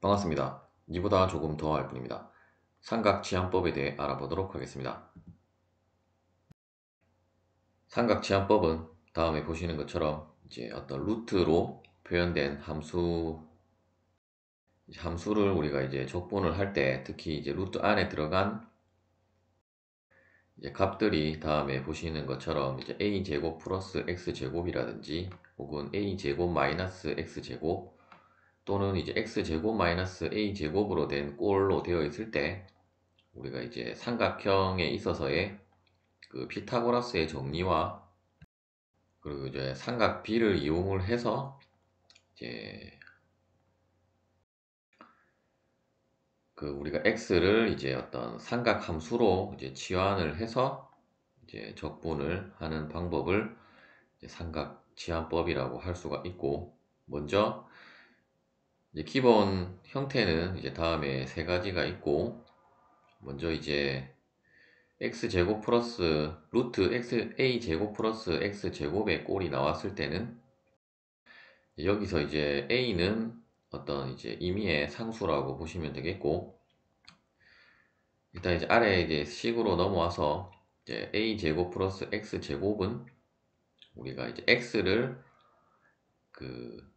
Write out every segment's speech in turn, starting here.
반갑습니다. 이보다 조금 더 할 뿐입니다. 삼각지향법에 대해 알아보도록 하겠습니다. 삼각지향법은 다음에 보시는 것처럼 이제 어떤 루트로 표현된 함수를 우리가 이제 적분을 할 때, 특히 이제 루트 안에 들어간 이제 값들이 다음에 보시는 것처럼 이제 a제곱 플러스 x제곱이라든지 혹은 a제곱 마이너스 x제곱 또는 이제 x제곱 마이너스 a제곱으로 된 꼴로 되어 있을 때, 우리가 이제 삼각형에 있어서의 그 피타고라스의 정리와 그리고 이제 삼각 B를 이용을 해서 이제 그 우리가 X를 이제 어떤 삼각 함수로 이제 치환을 해서 이제 적분을 하는 방법을 이제 삼각 치환법이라고 할 수가 있고, 먼저 이제 기본 형태는 이제 다음에 세 가지가 있고, 먼저 이제 x제곱 플러스 루트 x a제곱 플러스 x제곱의 꼴이 나왔을 때는 여기서 이제 a는 어떤 이제 임의의 상수라고 보시면 되겠고, 일단 이제 아래 이제 식으로 넘어와서 이제 a제곱 플러스 x제곱은 우리가 이제 x를 그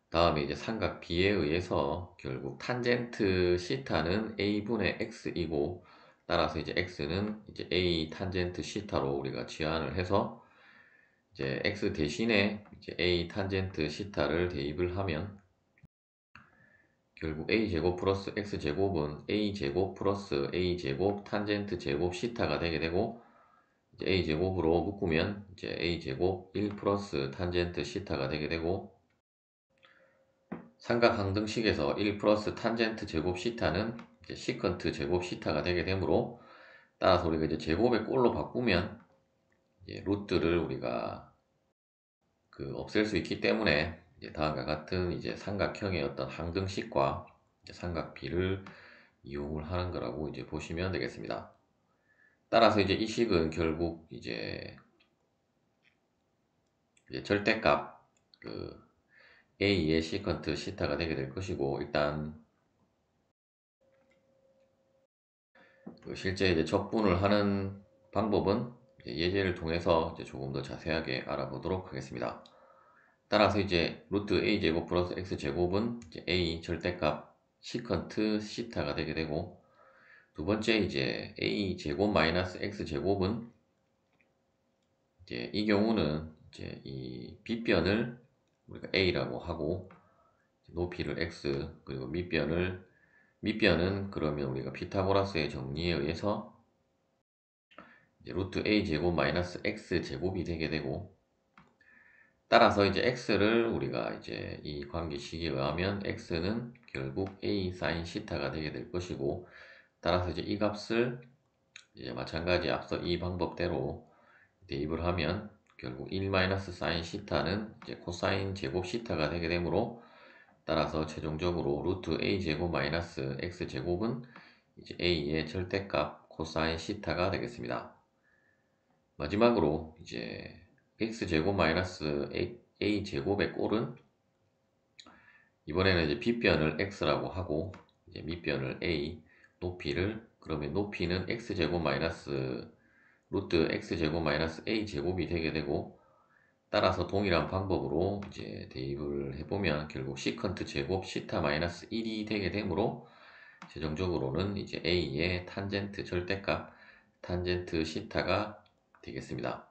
다음에 이제 삼각 B에 의해서 결국 탄젠트 시타는 a분의 x이고, 따라서 이제 x는 이제 a 탄젠트 시타로 우리가 치환을 해서 이제 x 대신에 이제 a 탄젠트 시타를 대입을 하면 결국 a제곱 플러스 x제곱은 a제곱 플러스 a제곱 탄젠트 제곱 시타가 되게 되고, 이제 a제곱으로 묶으면 이제 a제곱 1 플러스 탄젠트 시타가 되게 되고, 삼각 항등식에서 1 플러스 탄젠트 제곱 시타는 이제 시컨트 제곱 시타가 되게 되므로, 따라서 우리가 이제 제곱의 꼴로 바꾸면 이제 루트를 우리가 없앨 수 있기 때문에 이제 다음과 같은 이제 삼각형의 어떤 항등식과 삼각 B를 이용을 하는 거라고 이제 보시면 되겠습니다. 따라서 이제 이 식은 결국 이제 절대값 A의 시컨트 시타가 되게 될 것이고, 일단 실제 이제 적분을 하는 방법은 이제 예제를 통해서 이제 조금 더 자세하게 알아보도록 하겠습니다. 따라서 이제 루트 a제곱 플러스 x제곱은 이제 a 절대값 시컨트 시타가 되게 되고, 두 번째 이제 a제곱 마이너스 x제곱은 이제 이 경우는 이제 이 빗변을 우리가 a라고 하고 높이를 x, 그리고 밑변은 그러면 우리가 피타고라스의 정리에 의해서 이제 루트 a제곱 마이너스 x제곱이 되게 되고, 따라서 이제 x를 우리가 이제 이 관계식에 의하면 x는 결국 a sin 시타가 되게 될 것이고, 따라서 이제 이 값을 이제 마찬가지 앞서 이 방법대로 대입을 하면 결국 1 sin 시타는 이제 코사인 제곱 시타가 되게 되므로, 따라서 최종적으로 루트 a 제곱 마이너스 x 제곱은 이제 a의 절대값 코사인 시타가 되겠습니다. 마지막으로 이제 x제곱 마이너스 a제곱의 꼴은 이번에는 이제 빗변을 x라고 하고 이제 밑변을 a, 높이를 그러면 높이는 x제곱 마이너스 루트 x제곱 마이너스 a제곱이 되게 되고, 따라서 동일한 방법으로 이제 대입을 해보면 결국 시컨트 제곱 시타 마이너스 1이 되게 되므로 최종적으로는 이제 a의 탄젠트 절대값 탄젠트 시타가 되겠습니다.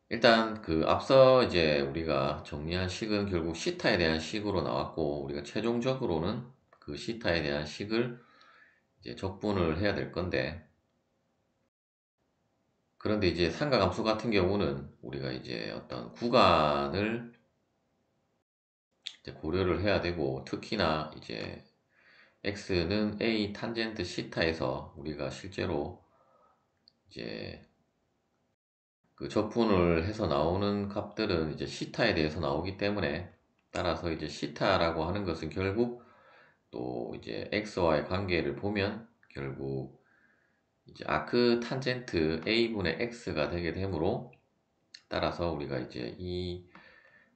일단 앞서 이제 우리가 정리한 식은 결국 시타에 대한 식으로 나왔고, 우리가 최종적으로는 그 시타에 대한 식을 이제 적분을 해야 될 건데, 그런데 이제 삼각함수 같은 경우는 우리가 이제 어떤 구간을 이제 고려를 해야 되고, 특히나 이제 x는 a 탄젠트 시타에서 우리가 실제로 이제 적분을 해서 나오는 값들은 이제 시타에 대해서 나오기 때문에, 따라서 이제 시타라고 하는 것은 결국 또 이제 x와의 관계를 보면 결국 이제 아크 탄젠트 a분의 x가 되게 되므로, 따라서 우리가 이제 이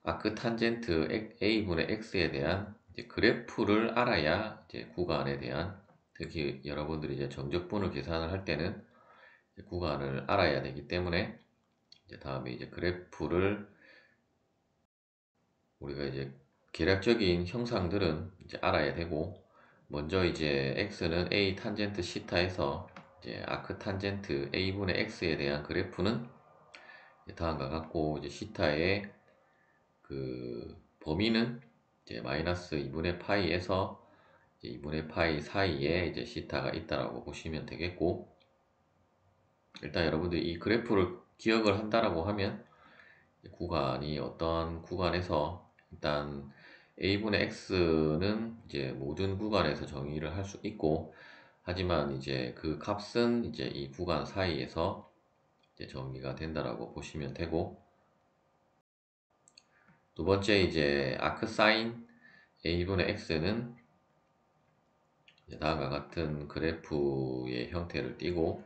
아크 탄젠트 a분의 x에 대한 이제 그래프를 알아야 이제 구간에 대한, 특히 여러분들이 이제 정적분을 계산을 할 때는 이제 구간을 알아야 되기 때문에 이제 다음에 이제 그래프를 우리가 이제 계략적인 형상들은 이제 알아야 되고, 먼저 이제 x는 a 탄젠트 시타에서 이제 아크 탄젠트 a분의 x에 대한 그래프는 다음과 같고, 이제 시타의 그 범위는 이제 마이너스 2분의 파이에서 이제 2분의 파이 사이에 이제 시타가 있다라고 보시면 되겠고, 일단 여러분들이 이 그래프를 기억을 한다라고 하면 구간이 어떤 구간에서 일단 a분의 x는 이제 모든 구간에서 정의를 할 수 있고, 하지만 이제 그 값은 이제 이 구간 사이에서 이제 정의가 된다라고 보시면 되고, 두 번째 이제 아크 사인 a분의 x는 다음과 같은 그래프의 형태를 띠고,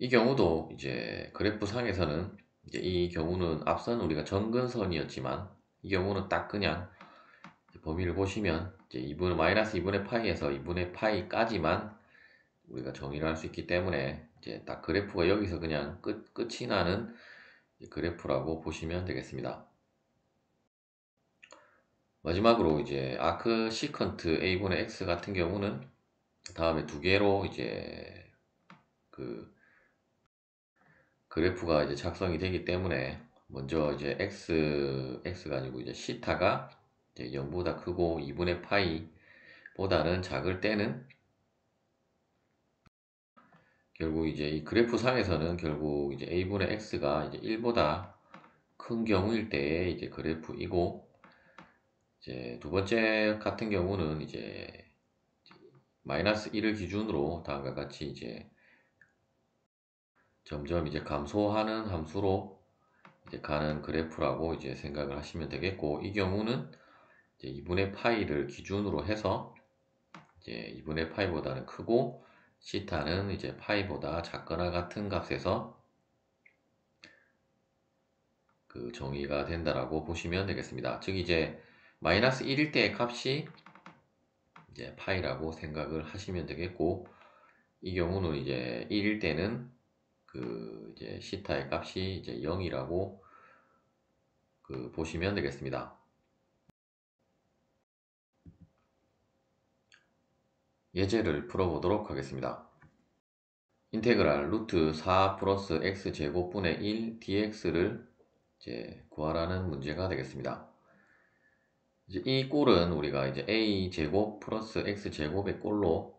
이 경우도 이제 그래프 상에서는 이제 이 경우는 앞선 우리가 정근선이었지만, 이 경우는 딱 그냥 범위를 보시면 이제 2분 마이너스 2분의 파이에서 2분의 파이까지만 우리가 정의를 할 수 있기 때문에 이제 딱 그래프가 여기서 그냥 끝이 나는 그래프라고 보시면 되겠습니다. 마지막으로 이제 아크 시컨트 a분의 x 같은 경우는 다음에 두 개로 이제 그 그래프가 이제 작성이 되기 때문에, 먼저 이제 x가 아니고 이제 시타가 이제 0보다 크고 2분의 파이 보다는 작을 때는, 결국 이제 이 그래프 상에서는 결국 이제 a분의 x가 이제 1보다 큰 경우일 때의 이제 그래프이고, 이제 두 번째 같은 경우는 이제 마이너스 1을 기준으로 다음과 같이 이제 점점 이제 감소하는 함수로 이제 가는 그래프라고 이제 생각을 하시면 되겠고, 이 경우는 이제 2분의 파이를 기준으로 해서 이제 2분의 파이보다는 크고 시타는 이제 파이보다 작거나 같은 값에서 그 정의가 된다라고 보시면 되겠습니다. 즉 이제 마이너스 1일 때의 값이 이제 파이라고 생각을 하시면 되겠고, 이 경우는 이제 1일 때는 그 이제 시타의 값이 이제 0이라고 그 보시면 되겠습니다. 예제를 풀어보도록 하겠습니다. 인테그랄 루트 4 플러스 x 제곱분의 1 dx를 이제 구하라는 문제가 되겠습니다. 이제 이 꼴은 우리가 이제 a 제곱 플러스 x 제곱의 꼴로,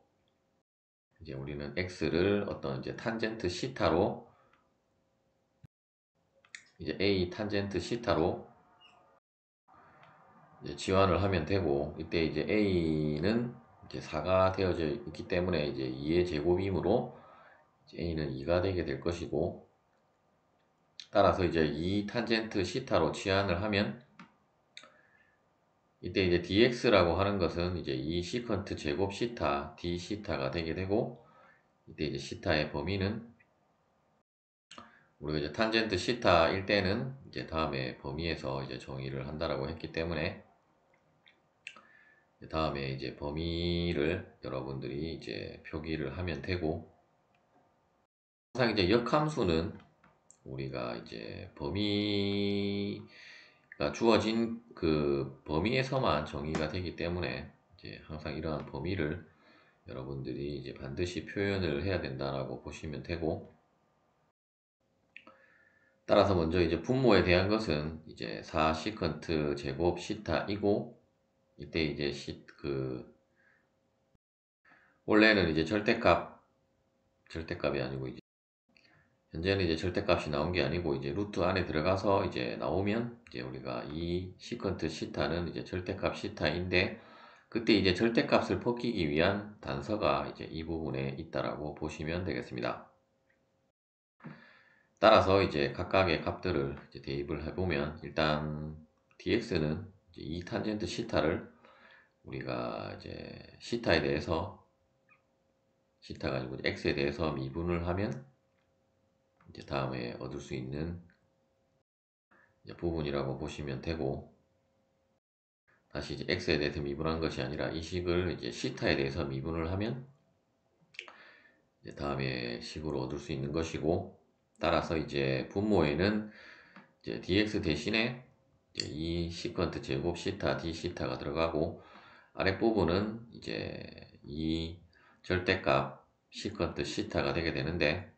이제 우리는 x를 어떤 이제 탄젠트 시타로, 이제 a 탄젠트 시타로 이제 지환을 하면 되고, 이때 이제 a는 이제 4가 되어져 있기 때문에 이제 2의 제곱이므로 이제 a는 2가 되게 될 것이고, 따라서 이제 2 탄젠트 시타로 치환을 하면 이때 이제 dx라고 하는 것은 이제 2 시컨트 제곱 시타 d 시타가 되게 되고, 이때 이제 시타의 범위는 우리가 이제 탄젠트 시타일 때는 이제 다음에 범위에서 이제 정의를 한다라고 했기 때문에, 다음에 이제 범위를 여러분들이 이제 표기를 하면 되고, 항상 이제 역함수는 우리가 이제 범위가 주어진 그 범위에서만 정의가 되기 때문에 이제 항상 이러한 범위를 여러분들이 이제 반드시 표현을 해야 된다라고 보시면 되고, 따라서 먼저 이제 분모에 대한 것은 이제 4 시컨트 제곱 시타이고, 이때 이제 원래는 이제 절대값이 아니고 이제 현재는 이제 절대값이 나온 게 아니고 이제 루트 안에 들어가서 이제 나오면 이제 우리가 이 시컨트 시타는 이제 절대값 시타인데, 그때 이제 절대값을 벗기기 위한 단서가 이제 이 부분에 있다라고 보시면 되겠습니다. 따라서 이제 각각의 값들을 이제 대입을 해보면, 일단 dx는 이제 이 탄젠트 시타를 우리가 이제 시타에 대해서, 시타가 아니고 x에 대해서 미분을 하면 이제 다음에 얻을 수 있는 부분이라고 보시면 되고, 다시 이제 x에 대해서 미분한 것이 아니라 이 식을 이제 시타에 대해서 미분을 하면 이제 다음에 식으로 얻을 수 있는 것이고, 따라서 이제 분모에는 이제 dx 대신에 이제 이 시컨트 제곱 시타 d 시타가 들어가고, 아랫부분은 이제 이 절대값 시컨트 시타가 되게 되는데,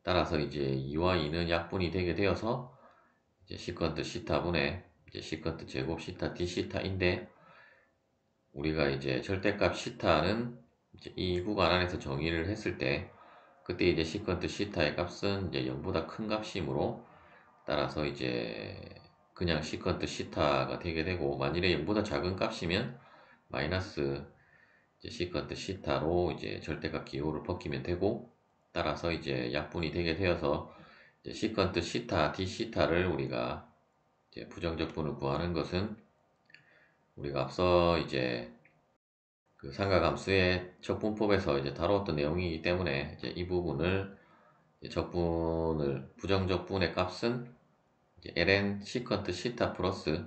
따라서 이제 2와 2는 약분이 되게 되어서 이제 시컨트 시타분의 이제 시컨트 제곱 시타 d 시타인데, 우리가 이제 절대값 시타는 이제 이 구간 안에서 정의를 했을 때, 그때 이제 시컨트 시타의 값은 이제 0보다 큰 값이므로, 따라서 이제 그냥 시컨트 시타가 되게 되고, 만일에 0보다 작은 값이면 마이너스 이제 시컨트 시타로 이제 절대값 기호를 벗기면 되고, 따라서 이제 약분이 되게 되어서 이제 시컨트 시타 d 시타를 우리가 이제 부정적분을 구하는 것은, 우리가 앞서 이제 그 삼각함수의 적분법에서 이제 다루었던 내용이기 때문에, 이제 이 부분을 이제 적분을 부정적분의 값은 이제 ln 시컨트 시타 플러스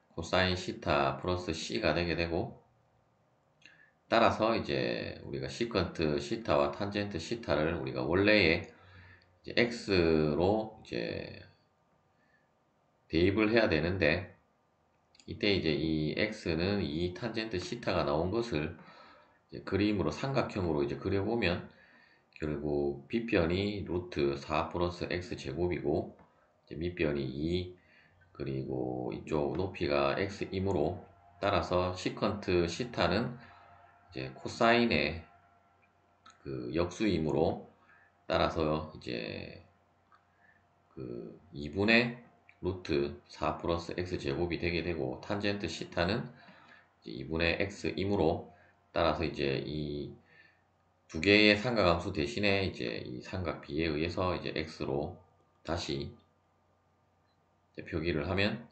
코사인 시타 플러스 c가 되게 되고, 따라서 이제 우리가 시컨트 시타와 탄젠트 시타를 우리가 원래의 이제 x로 이제 대입을 해야 되는데, 이때 이제 이 x는 이 탄젠트 시타가 나온 것을 이제 그림으로 삼각형으로 이제 그려보면, 결국 빗변이 루트 4 플러스 x 제곱이고, 이제 밑변이 2, 그리고 이쪽 높이가 x이므로, 따라서 시컨트 시타는 이제 코사인의 그 역수이므로, 따라서 이제 그 2분의 루트 4 플러스 x 제곱이 되게 되고, 탄젠트 시타는 이제 2분의 x이므로, 따라서 이제 이 두 개의 삼각함수 대신에 이제 이 삼각 B에 의해서 이제 x로 다시 이제 표기를 하면,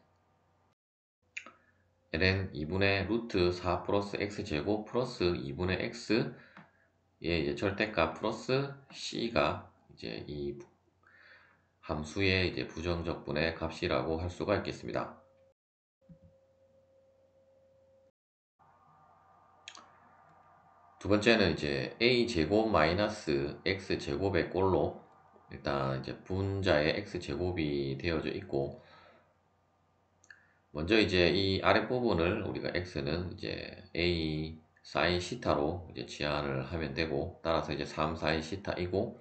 ln 2분의 루트 4 플러스 x 제곱 플러스 2분의 x의 이제 절대값 플러스 c가 이제 이 함수의 이제 부정적분의 값이라고 할 수가 있겠습니다. 두 번째는 이제 a 제곱 마이너스 x 제곱의 꼴로 일단 이제 분자의 x 제곱이 되어져 있고, 먼저 이제 이 아랫부분을 우리가 x는 이제 a 사인 시타로 이제 치환을 하면 되고, 따라서 이제 3 사인 시타이고,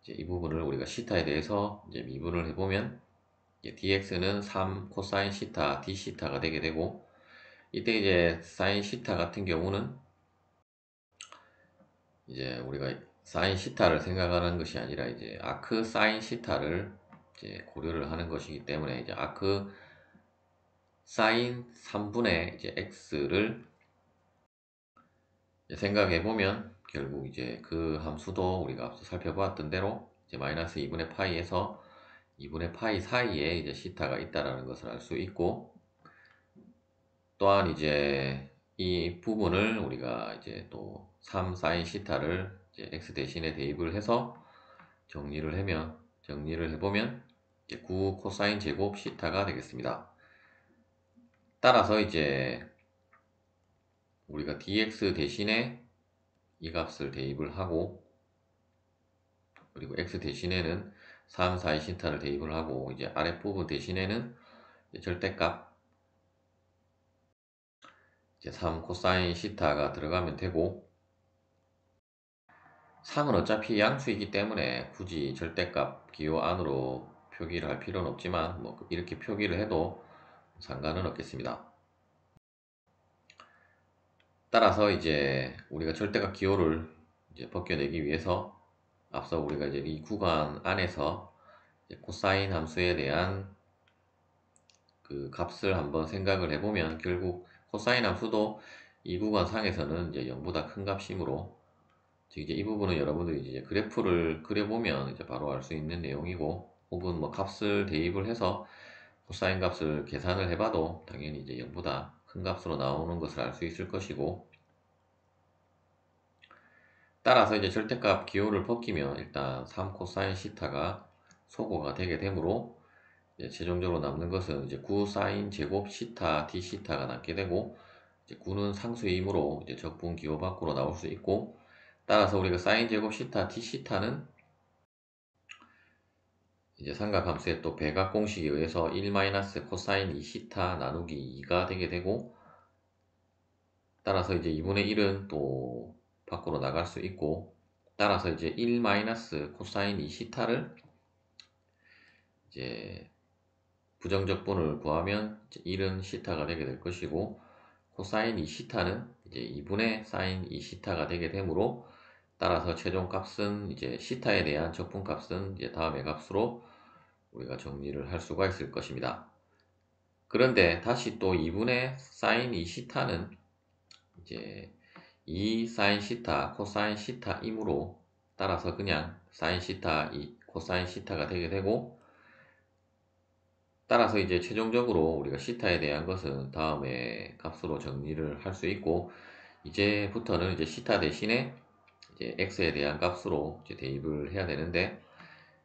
이제 이 부분을 우리가 시타에 대해서 이제 미분을 해보면 이제 dx는 3 코사인 시타 d 시타가 되게 되고, 이때 이제 사인 시타 같은 경우는 이제 우리가 사인 시타를 생각하는 것이 아니라 이제 아크 사인 시타를 이제 고려를 하는 것이기 때문에, 이제 아크 사인 3분의 이제 x를 생각해 보면, 결국 이제 그 함수도 우리가 앞서 살펴보았던 대로 이제 마이너스 2분의 파이에서 2분의 파이 사이에 이제 시타가 있다라는 것을 알 수 있고, 또한 이제 이 부분을 우리가 이제 또 3 사인 시타를 이제 x 대신에 대입을 해서 정리를 해보면 이제 9 코사인 제곱 시타가 되겠습니다. 따라서 이제 우리가 dx 대신에 이 값을 대입을 하고, 그리고 x 대신에는 3 사인 시타를 대입을 하고, 이제 아랫부분 대신에는 이제 절대값 이제 3 코사인 시타가 들어가면 되고, 3은 어차피 양수이기 때문에 굳이 절대값 기호 안으로 표기를 할 필요는 없지만, 뭐 이렇게 표기를 해도 상관은 없겠습니다. 따라서 이제 우리가 절대값 기호를 이제 벗겨내기 위해서, 앞서 우리가 이제 이 구간 안에서 이제 코사인 함수에 대한 그 값을 한번 생각을 해보면, 결국 코사인 함수도 이 구간 상에서는 이제 0보다 큰 값이므로, 즉 이제 이 부분은 여러분들이 이제 그래프를 그려보면 이제 바로 알 수 있는 내용이고, 혹은 뭐 값을 대입을 해서 코사인 값을 계산을 해봐도 당연히 이제 0보다 큰 값으로 나오는 것을 알 수 있을 것이고, 따라서 이제 절대값 기호를 벗기면 일단 3 코사인 시타가 소거가 되게 되므로 이제 최종적으로 남는 것은 이제 9 사인 제곱 시타 d 시타가 남게 되고, 이제 9는 상수이므로 이제 적분 기호 밖으로 나올 수 있고, 따라서 우리가 사인 제곱 시타 d 시타는 이제 삼각함수의 또 배각 공식에 의해서 1 코사인 2 시타 나누기 2가 되게 되고, 따라서 이제 2분의 1은 또 밖으로 나갈 수 있고, 따라서 이제 1 코사인 2 시타를 이제 부정적분을 구하면 이제 1은 시타가 되게 될 것이고, 코사인 2 시타는 이제 2분의 사인 2 시타가 되게 되므로, 따라서 최종 값은 이제 시타에 대한 적분 값은 이제 다음의 값으로 우리가 정리를 할 수가 있을 것입니다. 그런데 다시 또 2분의 사인 2 시타는 이제 2 사인 시타 코사인 시타이므로, 따라서 그냥 사인 시타 2 코사인 시타가 되게 되고, 따라서 이제 최종적으로 우리가 시타에 대한 것은 다음의 값으로 정리를 할 수 있고, 이제부터는 이제 시타 대신에 이제 x에 대한 값으로 이제 대입을 해야 되는데,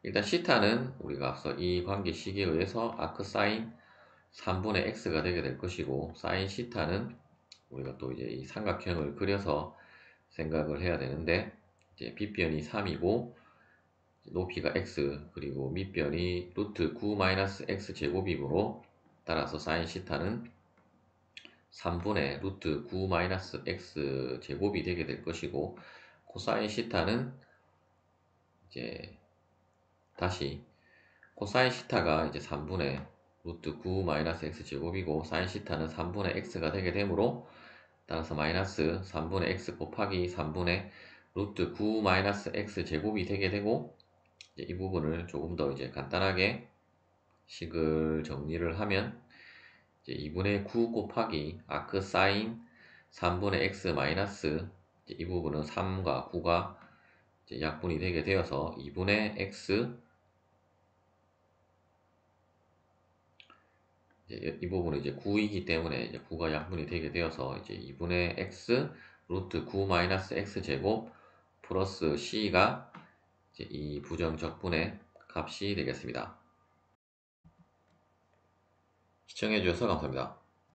일단 시타는 우리가 앞서 이 관계식에 의해서 아크사인 3분의 x가 되게 될 것이고, 사인 시타는 우리가 또 이제 이 삼각형을 그려서 생각을 해야 되는데, 이제 빗변이 3이고 높이가 x, 그리고 밑변이 루트 9 x 제곱이므로, 따라서 사인 시타는 3분의 루트 9 x 제곱이 되게 될 것이고, 코사인 시타는 이제 다시 코사인 시타가 이제 3분의 루트 9 x 제곱이고, 사인 시타는 3분의 x가 되게 되므로, 따라서 마이너스 3분의 x 곱하기 3분의 루트 9 x 제곱이 되게 되고, 이제 이 부분을 조금 더 이제 간단하게 식을 정리를 하면, 이제 2분의 9 곱하기 아크 사인 3분의 x 마이너스, 이제 이 부분은 3과 9가 이제 약분이 되게 되어서 2분의 x, 이제 이 부분은 이제 9이기 때문에 이제 9가 약분이 되게 되어서 이제 2분의 x 루트 9 x 제곱 플러스 c가 이제 이 부정적분의 값이 되겠습니다. 시청해 주셔서 감사합니다.